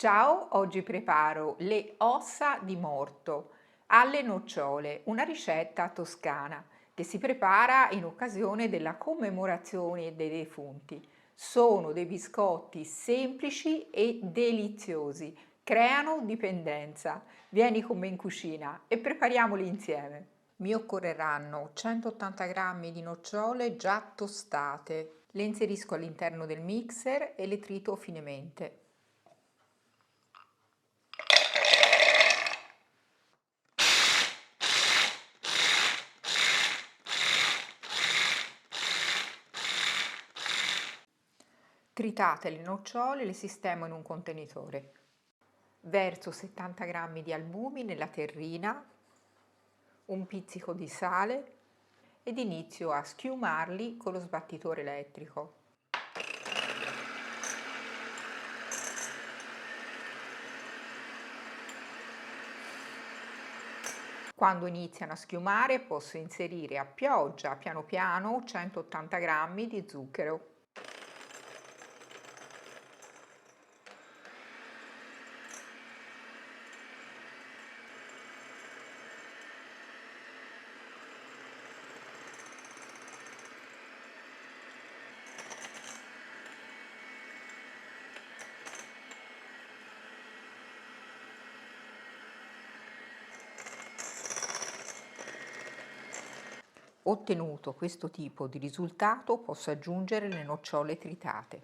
Ciao, oggi preparo le ossa di morto alle nocciole, una ricetta toscana che si prepara in occasione della commemorazione dei defunti. Sono dei biscotti semplici e deliziosi, creano dipendenza. Vieni con me in cucina e prepariamoli insieme. Mi occorreranno 180 g di nocciole già tostate. Le inserisco all'interno del mixer e le trito finemente. Tritate le nocciole, le sistemo in un contenitore. Verso 70 g di albumi nella terrina, un pizzico di sale ed inizio a schiumarli con lo sbattitore elettrico. Quando iniziano a schiumare posso inserire a pioggia, piano piano, 180 g di zucchero. Ottenuto questo tipo di risultato, posso aggiungere le nocciole tritate.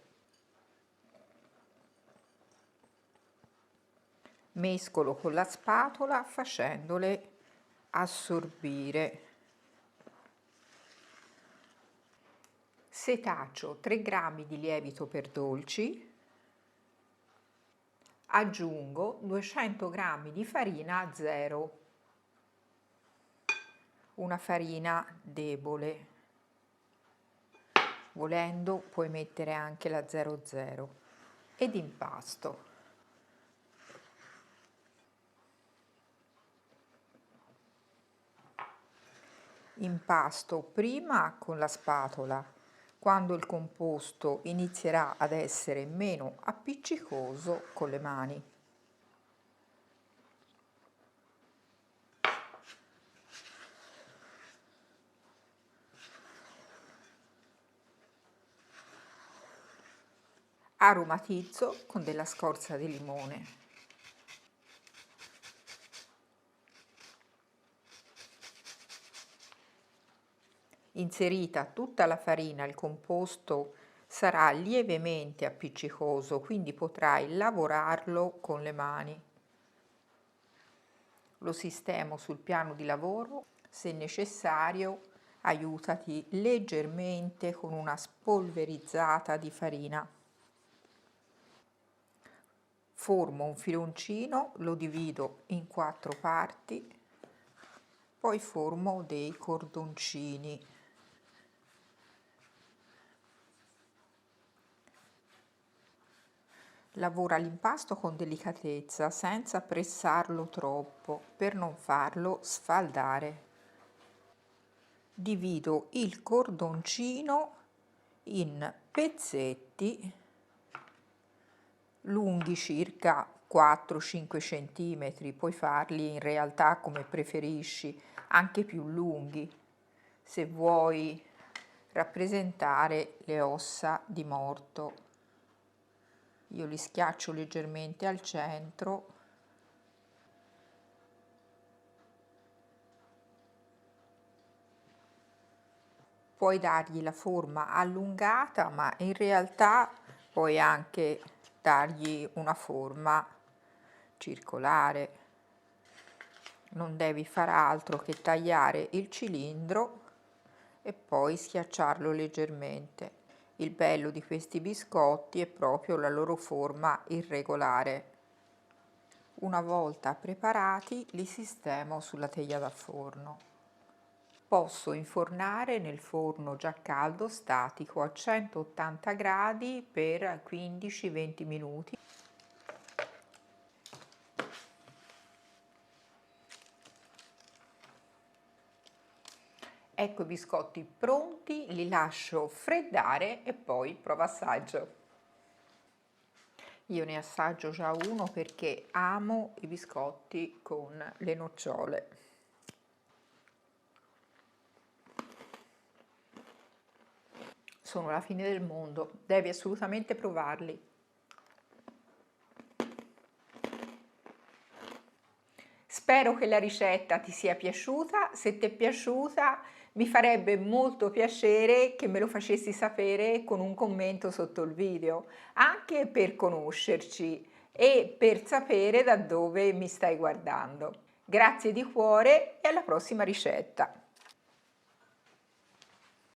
Mescolo con la spatola facendole assorbire. Setaccio 3 g di lievito per dolci. Aggiungo 200 g di farina zero, una farina debole. Volendo puoi mettere anche la 00 ed impasto. Impasto prima con la spatola. Quando il composto inizierà ad essere meno appiccicoso, con le mani. Aromatizzo con della scorza di limone. Inserita tutta la farina, il composto sarà lievemente appiccicoso, quindi potrai lavorarlo con le mani. Lo sistemo sul piano di lavoro, se necessario aiutati leggermente con una spolverizzata di farina. Formo un filoncino, lo divido in 4 parti, poi formo dei cordoncini. Lavora l'impasto con delicatezza, senza pressarlo troppo, per non farlo sfaldare. Divido il cordoncino in pezzetti lunghi circa 4-5 cm, puoi farli in realtà come preferisci, anche più lunghi, se vuoi rappresentare le ossa di morto. Io li schiaccio leggermente al centro . Puoi dargli la forma allungata, ma in realtà puoi anche dargli una forma circolare. Non devi far altro che tagliare il cilindro e poi schiacciarlo leggermente. Il bello di questi biscotti è proprio la loro forma irregolare. Una volta preparati li sistemo sulla teglia da forno. Posso infornare nel forno già caldo statico a 180 gradi per 15-20 minuti. Ecco i biscotti pronti, li lascio freddare e poi prova assaggio. Io ne assaggio già uno perché amo i biscotti con le nocciole. Sono la fine del mondo, devi assolutamente provarli. Spero che la ricetta ti sia piaciuta, se ti è piaciuta mi farebbe molto piacere che me lo facessi sapere con un commento sotto il video, anche per conoscerci e per sapere da dove mi stai guardando. Grazie di cuore e alla prossima ricetta!